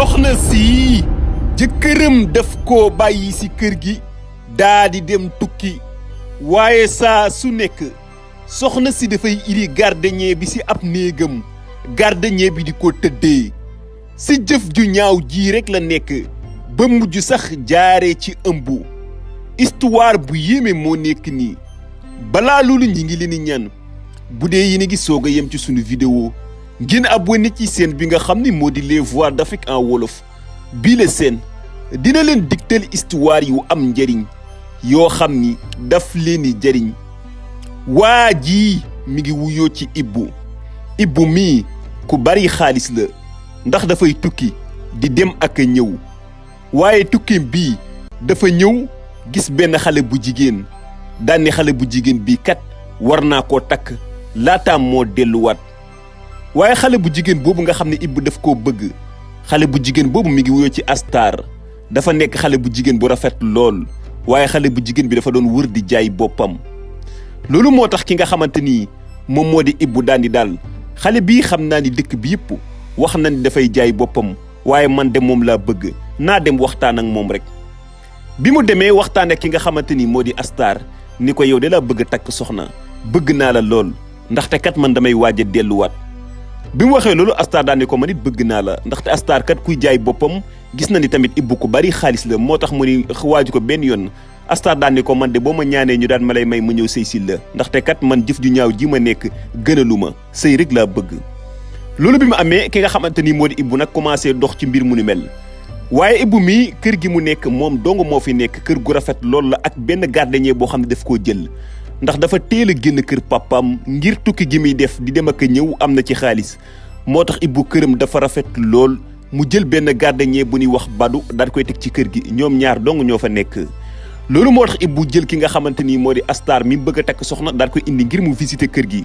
soxna si jëkkëram daf koo bàyyi si kër gi daa di dem tukki waaye saa su nekk soxna si dafay iri gardien bi si ab néegam gardien bi di ko tëddee si jëf ju ñaaw ji rek la nekk ba mujj sax jaaree ci ëmb histoire bu yéeme moo nekk nii balaa loolu ñi ngi leen di ñaan bu dee yéen a ngi soog a yem ci sunu vidéo ngeen abonné ci seen bi nga xam ni moo di les voix d'Afrique en wolof bii la seen dina leen digtal histoire yu am njëriñ yoo xam ni daf leen di jëriñ waa ji mi ngi wuyoo ci Ibbu mii ku bari xaalis la ndax dafay tukki di dem ak a ñëw waaye tukkim bii dafa ñëw gis benn xale bu jigéen daan ni xale bu jigéen bii kat war naa koo takk laataam moo delluwaat waaye xale bu jigéen boobu nga xam ne Ibbu daf koo bëgg xale bu jigéen boobu mi ngi wuyoo ci Astar dafa nekk xale bu jigéen bu rafet lool waaye xale bu jigéen bi dafa doon wër di jaay boppam loolu moo tax ki nga xamante ni moom moo di Ibbu daan di daal xale bii xam naa ni dëkk bi yëpp wax na ni dafay jaay boppam waaye man de moom laa bëgg naa dem waxtaan ak moom rek bi mu demee waxtaan ak ki nga xamante ni moo di Astar ni ko yow de laa bëgg takk soxna bëgg naa la lool ndaxte kat man damay waaj a delluwaat bi mu waxee loolu Astar daan ni ko man it bëgg naa la ndaxte Astar kat kuy jaay boppam gis na ni tamit Ibbu ku bari xaalis la moo tax mu ni waaju ko benn yoon Astar daan ni ko man de boo ma ñaanee ñu daan ma lay may mu ñëw sëy si la ndaxte kat man jëf ju ñaaw ji ma nekk gënalu ma sëy rek laa bëgg loolu bi mu amee ki nga xamante ni moo di Ibbu nag commencé dox ci mbir mu ni mel waaye Ibbu mii kër gi mu nekk moom dong moo fi nekk kër gu rafet loolu la ak benn gardien boo xam ne daf koo jël ndax dafa teel a génn kër papaam ngir tukki gi muy def di dem ak a ñëw am na ci xaalis moo tax Ibbu këram dafa rafet lool mu jël benn gardien bu ñuy wax Badu daal koy teg ci kër gi ñoom ñaar dong ñoo fa nekk loolu moo tax Ibbu jël ki nga xamante ni moo di Astar mi bëgg a takk soxna daal koy indi ngir mu visiter kër gi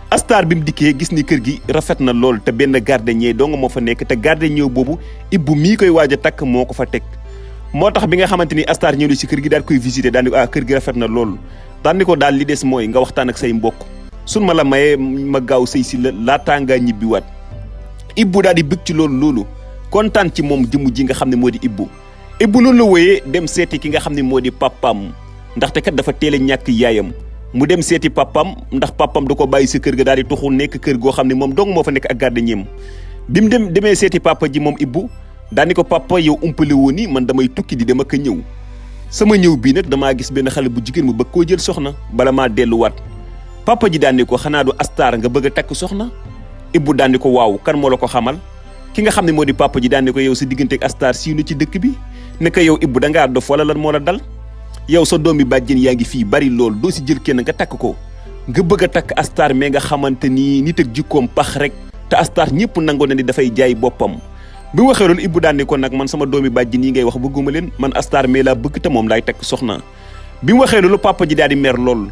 Astar bi mu dikkee gis ni kër gi rafet na lool te benn gardien dong moo fa nekk te gardien boobu Ibbu mii koy waaj a takk moo ko fa teg moo tax bi nga xamante ni Astar ñëw ci kër gi daal koy visiter daal di kër gi rafet na lool daal ni ko daal li des mooy nga waxtaan ak say mbokk sun ma la mayee ma gaaw sëy si la laataa ngaa ñibbiwaat Ibbu daal di bëgg ci loolu kontaan ci moom jëmm ji nga xam ne moo di Ibbu noonu la wooyee dem seeti ki nga xam ne moo di papaam ndaxte kat dafa teel a ñàkk yaayam mu dem seeti papaam ndax papaam da ko bàyyi sa kër ga daal di tuxu nekk kër goo xam ne moom dong moo fa nekk ak gardien bi mu demee seeti papa ji moom Ibbu daal ni ko papa yow umpale woon ni man damay tukki di dem ak a ñëw sama ñëw bii nag damaa gis benn xale bu jigéen mu bëgg koo jël soxna bala maa delluwaat papa ji daan ni ko xanaa du Astar nga bëgg a takk soxna Ibbu daan ni ko waaw kan moo la ko xamal ki nga xam ne moo di papa ji daan ni ko yow sa diggante ak Astar siiw na ci dëkk bi ne ko yow Ibbu da ngaa dof wala lan moo la dal yow sa doomi bàjjen yaa ngi fii bari lool doo si jël kenn nga takk ko nga bëgg a takk Astar mais nga xamante ni nit ak jikkoom pax rek te Astar ñëpp nangoo na ni dafay jaay boppam bi waxee loolu Ibbu daan ni ko nag man sama doomi bàjjen yi ngay wax bëgguma leen man Astar mais laa bëgg te moom laay takk soxna bi mu waxee loolu papa ji daal di mer lool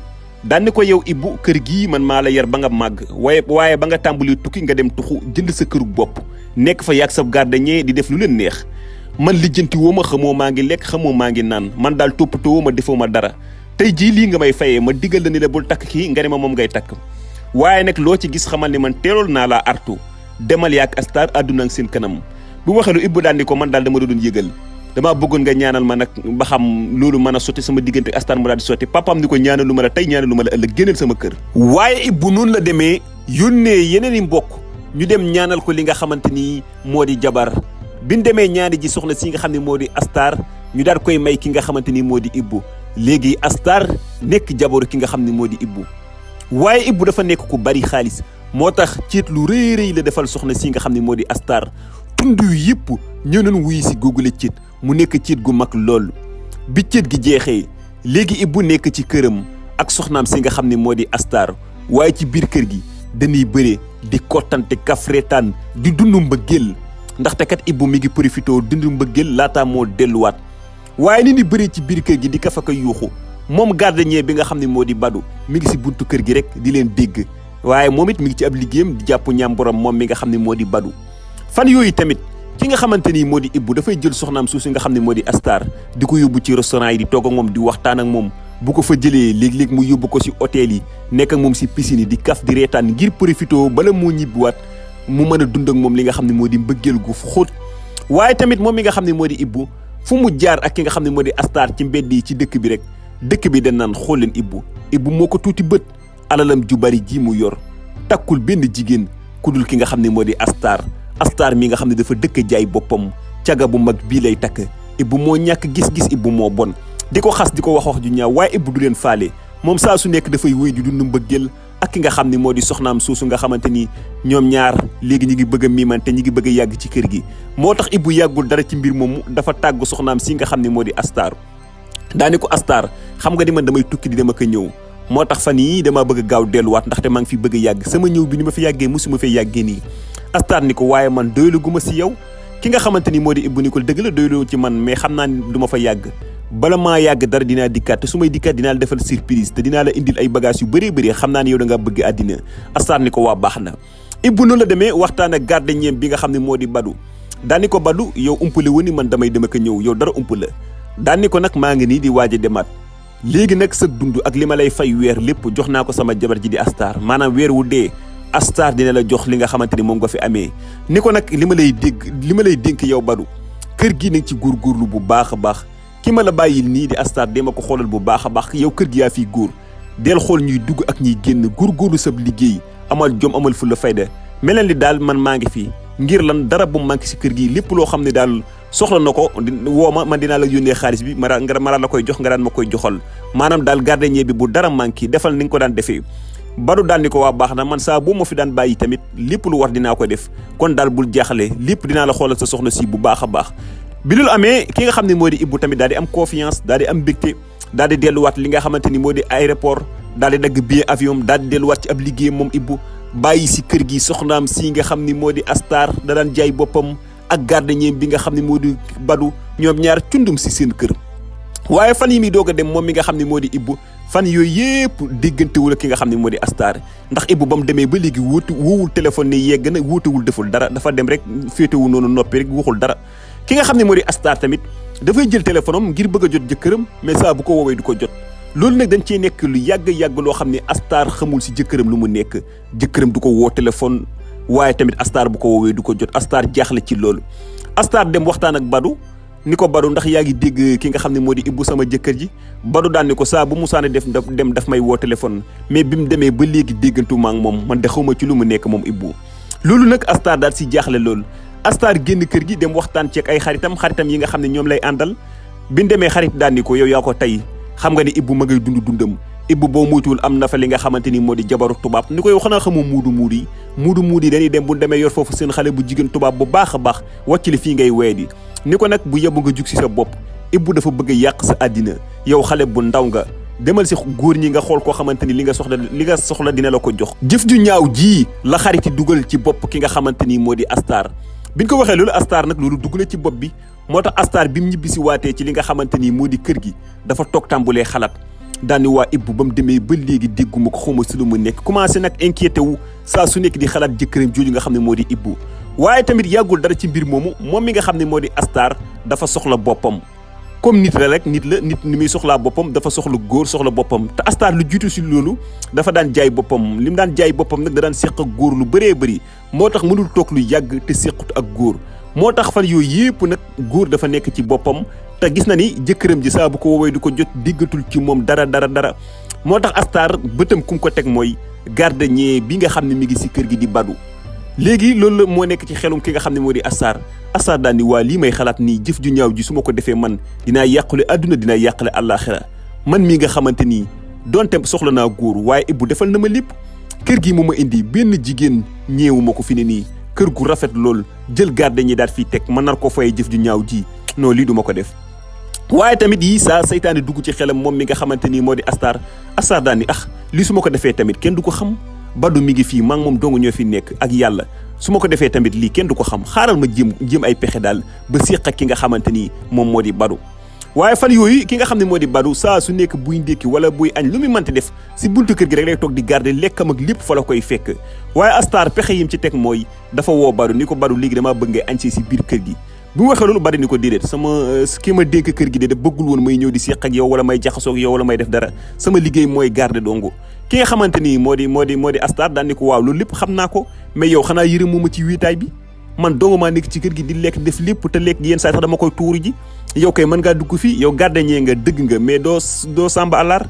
daan ni ko yow Ibbu kër gii man maa la yar ba nga màgg waaye ba nga tàmbali tukki nga dem tuxu jënd sa kërug bopp nekk fa yàgg sa gardien di def lu leen neex man lijjanti woo ma xamoo maa ngi lekk xamoo maa ngi naan man daal toppatoo woo ma defoo ma dara tey jii lii nga may fayee ma digal la ni la bul takk kii nga ne ma moom ngay takk waaye nag loo ci gis xamal ni man teelool naa laa artu demal yaak Astar àdduna ak seen kanam bu waxee lu Ibbu daan ni ko man daal dama doon yëgal damaa bëggoon nga ñaanal ma nag ba xam loolu mën a sotti sama diggante Astar mu daal di sotti papaam ni ko ñaanalu ma la tey ñaanalu ma la ëllëg génneel sama kër waaye Ibbu noonu la demee yónnee yeneen i mbokk ñu dem ñaanal ko li nga xamante ni moo di jabar biñ demee ñaani ji soxna si nga xam ne moo di Astar ñu daal koy may ki nga xamante ni moo di Ibbu léegi Astar nekk jabaru ki nga xam ne moo di Ibbu waaye Ibbu dafa nekk ku bari xaalis moo tax ciit lu rëy rëy la defal soxna si nga xam ne moo di Astar tund yu yëpp ñëw nañ wuyu si googule ciit mu nekk ciit gu mag lool bi ciit gi jeexee léegi Ibbu nekk ci këram ak soxnaam si nga xam ne moo di Astar waaye ci biir kër gi dañuy bëre di kottante kafreetaan di dundu mbëggeel ndaxte kat Ibbu mi ngi profité dundu mbëggeel laataa moo delluwaat waaye ni bëri ci biir kër gi di kafa ko yuuxu moom gardien bi nga xam ne moo di Badu mi ngi si buntu kër gi rek di leen dégg waaye moom it mi ngi ci ab liggéeyam di jàpp ñaam borom moom mi nga xam ne moo di Badu fan yooyu tamit ki nga xamante ni moo di Ibbu dafay jël soxnaam suuf si nga xam ne moo di Astar di ko yóbbu ci restaurant yi di togg ak moom di waxtaan ak moom bu ko fa jëlee léeg-léeg mu yóbbu ko si hôtel yi nekk ak moom si piscine yi di kaf di reetaan ngir profité bala moo ñibbiwaat mu mën a dund ak moom li nga xam ne moo di mbëggeel gu xóot waaye tamit moom mi nga xam ne moo di Ibou fu mu jaar ak ki nga xam ne moo di Astar ci mbedd yi ci dëkk bi rek dëkk bi dañ naan xool leen Ibou moo ko tuuti bët alalam ju bari ji mu yor takkul benn jigéen ku dul ki nga xam ne moo di Astar mi nga xam ne dafa dëkk jaay boppam caga bu mag bii lay takk Ibou moo ñàkk gis-gis Ibou moo bon di ko xas di ko wax ju ñaaw waaye Ibou du leen faale moom saa su nekk dafay wéy ju dund mbëggeel ak ki nga xam ne moo di soxnaam suusu nga xamante ni ñoom ñaar léegi ñi ngi bëgg a miimante ñi ngi bëgg a yàgg ci kër gi moo tax Ibou yàggul dara ci mbir moomu dafa tàggu soxnaam si nga xam ne moo di Astar daani ko Astar xam nga ni man damay tukki di dama ko ñëw moo tax fan yii damaa bëgg a gaaw delluwaat ndaxte maa ngi fi bëgg a yàgg sama ñëw bi ni ma fi yàggee musuma fee yàggee nii Astar ni ko waaye man doylu gu ma si yow ki nga xamante ni moo di Ibou ni ko dëgg la doylu ci man mais xam naa ni du ma fa yàgg bala maa yàgg dara dinaa dikkaat te su may dikkaat dinaa la defal surprise te dinaa la indil ay bagages yu bëree bëri xam naa ne yow da ngaa bëgg àddina Astar ni ko waa baax na Ibou noonu la demee waxtaan ak gardien bi nga xam ne moo di Badou daani ko Badou yow umpale wu ni man damay dem ak ñëw yow dara ump la daani ko nag maa ngi nii di waaj a demaat léegi nag sa dund ak li ma lay fay weer lépp jox naa ko sama jabar ji di Astar maanaam weer wu dee Astar dina la jox li nga xamante ni moom nga fi amee ni ko nag li ma lay dénk yow Badou kër gi nag ci góorgóorlu bu baax a baax ki ma la bàyyil nii di Astar dee ma ko xoolal bu baax a baax yow kër gi yaa fiy góor del xool ñuy dugg ak ñuy génn góorgóorlu sab liggéey amal jom amal fulla fayda melal ni daal man maa ngi fi ngir lan dara bu manqué si kër gi lépp loo xam ne daal soxla na ko woo ma man dinaa la yónnee xaalis bi ma daan la koy jox nga daan ma koy joxal maanaam daal gardien bi bu dara manqué defal ni nga ko daan defee Badou daan ni ko waa baax na man saa boo ma fi daan bàyyi tamit lépp lu war dinaa ko def kon daal bul jaaxle lépp dinaa la xoolal sa soxna si bu baax a baax bi loolu amee ki nga xam ne moo di Ibou tamit daal di am confiance daal di am mbégte daal di delluwaat li nga xamante ni moo di aéroport daal di dagg billet avion daal di delluwaat ci ab liggéey moom Ibou bàyyi si kër gi soxnaam si nga xam ni moo di Astar da daan jaay boppam ak gardien bi nga xam ne moo di Badou ñoom ñaar cundum si seen kër waaye fan yi muy doog a dem moom mi nga xam ne moo di Ibou fan yooyu yëpp déggantewul ak ki nga xam ne moo di Astar ndax Ibou ba mu demee ba léegi woowul téléphone ni yegg na wootewul deful dara dafa dem rek féetewu noonu noppi rek waxul dara ki nga xam ne moo di Astar tamit dafay jël téléphone am ngir bëgg a jot jëkkëram mais saa bu ko woowee du ko jot loolu nag dañ cee nekk lu yàgg loo xam ne Astar xamul si jëkkëram lu mu nekk jëkkëram du ko woo téléphone waaye tamit Astar bu ko woowee du ko jot Astar jaaxle ci loolu Astar dem waxtaan ak Badou ni ko Badou ndax yaa ngi dégg ki nga xam ne moo di Ibou sama jëkkër ji Badou daan ni ko saa bu musaane dem daf may woo téléphone mais bi mu demee ba léegi déggantuma ak moom man de xawma ci lu mu nekk moom Ibou loolu nag Astar daal si jaaxle loolu Astar génn kër gi dem waxtaan ceeg ay xaritam yi nga xam ne ñoom lay àndal bi ñu demee xarit daan ni ko yow yaa ko tey xam nga ni Ibou ma ngay dundam Ibou boo muytuwul am na fa li nga xamante ni moo di jabaru tubaab ni ko yow xanaa xamoo muudu yi dañuy dem bu demee yor foofu seen xale bu jigéen tubaab bu baax a baax wàcc li fii ngay weedi ni ko nag bu yebu nga jug si sa bopp Ibou dafa bëgg a yàq sa àddina yow xale bu ndaw nga demal si góor ñi nga xool koo xamante ni li nga soxla dina la ko jox jëf ju ñaaw ji la xariti dugal ci bopp ki nga xamante ni moo di Astar bi ñu ko waxee loolu Astar nag loolu dugg na ci bopp bi moo tax Astar bi mu ñibbisi waatee ci li nga xamante ni moo di kër gi dafa toog tàmbulee xalaat daani waa Ibou ba mu demee ba léegi dégguma ko xawma si lu mu nekk commencé nag inquiété wu saa su nekk di xalaat jëkkëram jooju nga xam ne moo di Ibou waaye tamit yàggul dara ci mbir moomu moom mi nga xam ne moo di Astar dafa soxla boppam comme nit la rek nit ni muy soxlaa boppam dafa soxla góor soxla boppam te Astar lu jiitu si loolu dafa daan jaay boppam li mu daan jaay boppam nag da daan séq ak góor lu bëree bëri moo tax mënul toog lu yàgg te séqut ak góor moo tax fan yooyu yëpp nag góor dafa nekk ci boppam te gis na ni jëkkëram ji saa bu ko woowee du ko jot diggatul ci moom dara moo tax Astar bëtam kum ko teg mooy gardien bi nga xam ne mi ngi si kër gi di Badou léegi loolu la moo nekk ci xelum ki nga xam ne moo di Astar daal ni waa lii may xalaat nii jëf ju ñaaw ji su ma ko defee man dinaa yàqule àdduna dinaa yàqule àllaaxira man mii nga xamante nii donte soxla naa góor waaye Ibou defal na ma lépp kër gi mu ma indi benn jigéen ñeewu ma ko fi ne nii kër gu rafet lool jël gardien daal fii teg ma nar ko fayee jëf ju ñaaw ji non lii duma ko def waaye tamit yii saa saytaane dugg ci xelam moom mi nga xamante nii moo di Astar daal ni lii su ma ko defee tamit kenn du ko xam Badou mi ngi fii maa ngi moom dong ñoo fi nekk ak yàlla su ma ko defee tamit lii kenn du ko xam xaaral ma jéem ay pexe daal ba séq ak ki nga xamante ni moom moo di Badou waaye fan yooyu ki nga xam ne moo di Badou saa su nekk buy ndékki wala buy añ lu muy mënti def si buntu kër gi rek lay toog di garder lekkam ak lépp fa la koy fekk waaye Astar pexe yim ci teg mooy dafa woo Badou ni ko Badou léegi damaa bëgg ngay añ si biir kër gi bu mu waxee loolu Badou ni ko déedéet ki ma dénk kër gi de bëggul woon may ñëw di séq ak yow wala may jaxasoo ak yow wala may def dara sama liggéey mooy garder dongo ki nga xamante ni moo di Astar daan ni ko waaw loolu lépp xam naa ko mais yow xanaa yërëm mooma ci wiitaay bi man donga maa nekk ci kër gi di lekk def lépp te lekk yenn saa sax dama koy tuuru ji yow kay mën ngaa dugg fii yow gardien nga dëgg nga mais doo sàmba àllar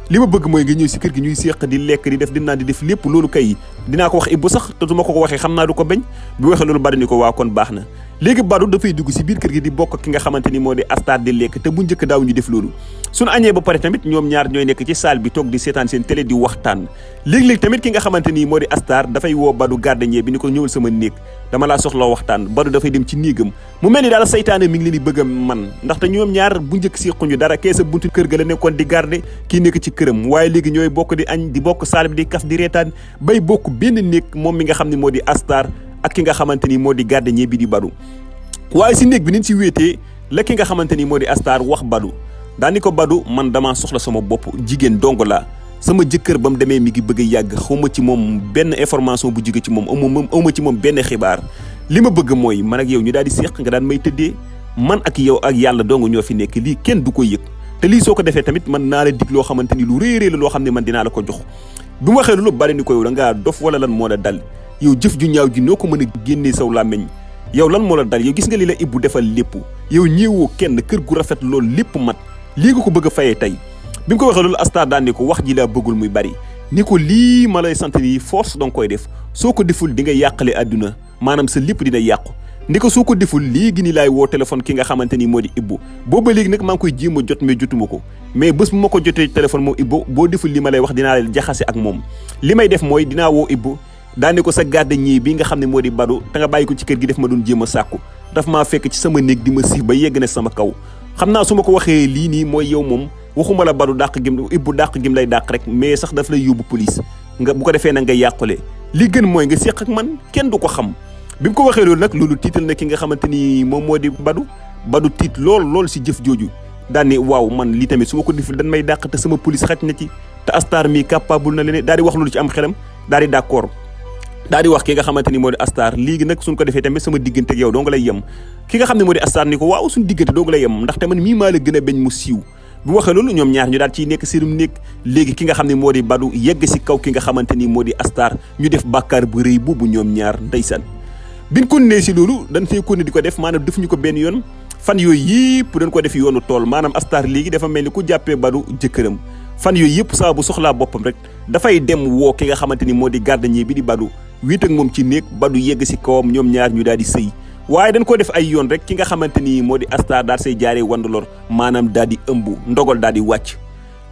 li ma bëgg mooy nga ñëw si kër gi ñuy séq di lekk di def di naan di def lépp loolu kay dinaa ko wax Ibou sax te su ma ko waxee xam naa du ko bañ bu waxee loolu Badou ni ko waaw kon baax na léegi Badou dafay dugg si biir kër gi di bokk ki nga xamante ni moo di Astar di lekk te bu njëkk daaw ñu def loolu suñu añee ba pare tamit ñoom ñaar ñooy nekk ci salle bi toog di seetaan seen télé di waxtaan léegi-léegi tamit ki nga xamante ni moo di Astar dafay woo Badou gardien bi ni ko ñëwal sama néeg dama laa soxla waxtaan Badou dafay dem ci néegam mu mel ni daal saytaane mi ngi leen di bëgg a man ndaxte ñoom ñaar bu njëkk siquñu dara kee sa buntu kër ga la nekkoon di garder kii nekk ci këram waaye léegi ñooy bokk di añ di bokk salle bi di kaf di reetaan bay bokk benn néeg moom mi nga xam ne moo di Astar ak ki nga xamante ni moo di gardien bi di Badou waaye si néeg bi niñ si wéetee la ki nga xamante ni moo di Astar wax Badou daani ko Badou man damaa soxla sama bopp jigéen dong la sama jëkkër ba mu demee mi ngi bëgg a yàgg xawma ci moom benn information bu jóge ci moom awma ci moom benn xibaar li ma bëgg mooy man ak yow ñu daal di séq nga daan may tëddee man ak yow ak yàlla dong ñoo fi nekk lii kenn du ko yëg te lii soo ko defee tamit man naa la dig loo xamante ni lu réerée la loo xam ne man dinaa la ko jox bi mu waxee loolu bari ni ko yow da ngaa dof wala lan moo la dal yow jëf ju ñaaw ji noo ko mën a génnee saw làmmiñ yow lan moo la dal yow gis nga li la Ibou defal lépp yow ñëwoo kenn kër gu rafet loolu lépp mat lii nga ko bëgg a fayee tey bi mu ko waxee loolu Astar daan ni ko wax ji laa bëggul muy bari ni ko lii ma lay sant ni force danga koy def soo ko deful di nga yàqale àdduna maanaam sa lépp dina yàqu ndi ko soo ko deful léegi ni laay woo téléphone ki nga xamante ni moo di Ibou booba léegi nag maa ngi koy jéem a jot mais jotuma ko mais bés bu ma ko jotee téléphone moom Ibou boo deful li ma lay wax dinaa la jaxase ak moom li may def mooy dinaa woo Ibou daane ko sa gardien bi nga xam ne moo di Badou te nga bàyyi ko ci kër gi def ma doon jéem a sàkku daf maa fekk ci sama néeg di ma siif ba yegg na sama kaw xam naa su ma ko waxee lii nii mooy yow moom waxuma la Badou dàq gim Ibou dàq gim lay dàq rek mais sax daf lay yóbbu police nga bu ko defee nag nga yàqule li gën mooy nga séq ak man kenn du ko xam bi mu ko waxee loolu nag loolu tiital na ki nga xamante ni moom moo di Badou tiit lool si jëf jooju daan ne waaw man lii tamit su ma ko deful dañ may dàq te sama police xaj na ci te Astar mi capable na leen daal di wax loolu ci am xelam daal di d'accord daal di wax ki nga xamante ni moo di Astar léegi nag suñ ko defee tamit sama diggante ak yow doo nga lay yem ki nga xam ne moo di Astar ni ko waaw suñ diggante doo nga lay yem ndaxte man mii maa la gën a bañ mu siiw bu waxee loolu ñoom ñaar ñu daal ciy nekk sérum nekk léegi ki nga xam ne moo di Badou yegg si kaw ki nga xamante ni moo di Astar ñu def bàkkaar bu rëy boobu ñoom ñaar ndeysaan biñ ko nee si loolu dañ fee ko ne di ko def maanaam defuñu ko benn yoon fan yooyu yëpp dañ ko def yoonu tool maanaam Astar léegi dafa mel ni ku jàppee Badou jëkkëram fan yooyu yëpp saa bu soxlaa boppam rek dafay dem woo ki nga xamante ni moo di gardien bi di Badou wéet ak moom ci néeg Badou yegg si kawam ñoom ñaar ñu daal di sëy waaye dañ ko def ay yoon rek ki nga xamante ni moo di Astar daal say jaaree wandalor maanaam daal di ëmb ndogal daal di wàcc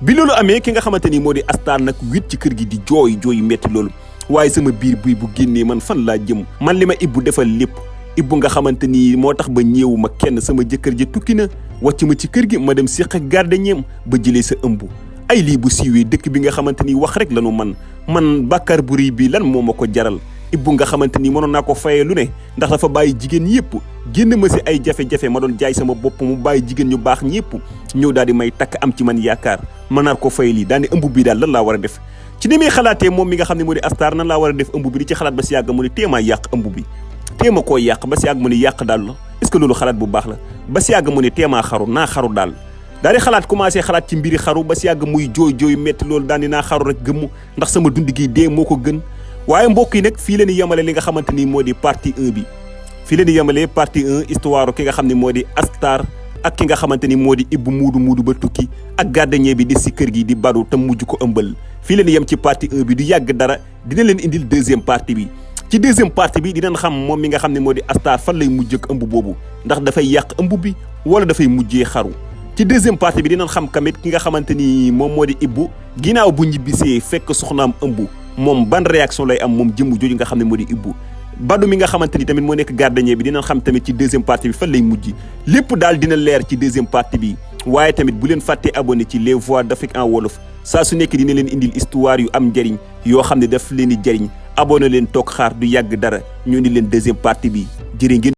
bi loolu amee ki nga xamante ni moo di Astar nag wéet ci kër gi di jooy metti loolu waaye sama biir buy bu génnee man fan laa jëm man li ma Ibou defal lépp Ibou nga xamante ni moo tax ba ñeewu ma kenn sama jëkkër ja tukki na wàcc ma ci kër gi ma dem séq ak gardien ba jëlee sa ëmb ay lii bu siiwee dëkk bi nga xamante ni wax rek lanu man bàkkaar bu rëy bi lan moo ma ko jaral Ibou nga xamante ni mënoon naa ko fayee lu ne ndax dafa bàyyi jigéen yëpp génn ma si ay jafe-jafe ma doon jaay sama bopp mu bàyyi jigéen ñu baax ñëpp ñëw daal di may takk am ci man yaakaar mën naa ko fayee lii daane ëmb bi daal lan laa war a def ci ni muy xalaatee moom mi nga xam ne moo di Astar nan laa war a def ëmb bi di ci xalaat ba si yàgg mu ne téemaa yàq ëmb bi téema koo yàq ba si yàgg mu ne yàq daal la est-ce que loolu xalaat bu baax la ba si yàgg mu ne téemaa xaru naa xaru daal daal di xalaat commencé xalaat ci mbiri xaru ba si yàgg muy jooy metti loolu daal di naa xaru rek gëmm ndax sama dund gi dee moo ko gën waaye mbokk yi nag fii la ñu yemale li nga xamante ni moo di partie 1 bi fii la ñu yemale partie 1 histoire ki nga xam ne moo di Astar ak ki nga xamante ni moo di Ibou muudu ba tukki ak gardien bi des si kër gi di Badou te mujj ko ëmbal fii la ñu yem ci partie 1 bi du yàgg dara dina leen indil deuxième partie bi ci deuxième partie bi dinañ xam moom mi nga xam ne moo di Astar fan lay mujj ak ëmb boobu ndax dafay yàq ëmb bi wala dafay mujjee xaru ci deuxième partie bi dinañ xam tamit ki nga xamante ni moom moo di Ibou ginnaaw bu ñibbisee fekk soxnaam ëmb moom ban réaction lay am moom jëmm jooju nga xam ne moo di Ibou Badou mi nga xamante ni tamit moo nekk gardien bi dinañ xam tamit ci deuxième partie bi fan lay mujj lépp daal dina leer ci deuxième partie bi waaye tamit bu leen fàttee abonné ci les voix d'Afrique en wolof saa su nekk dina leen indil histoire yu am njëriñ yoo xam ne daf leen di jëriñ abonné leen toog xaar du yàgg dara ñu indi leen deuxième partie bi jërë ngeen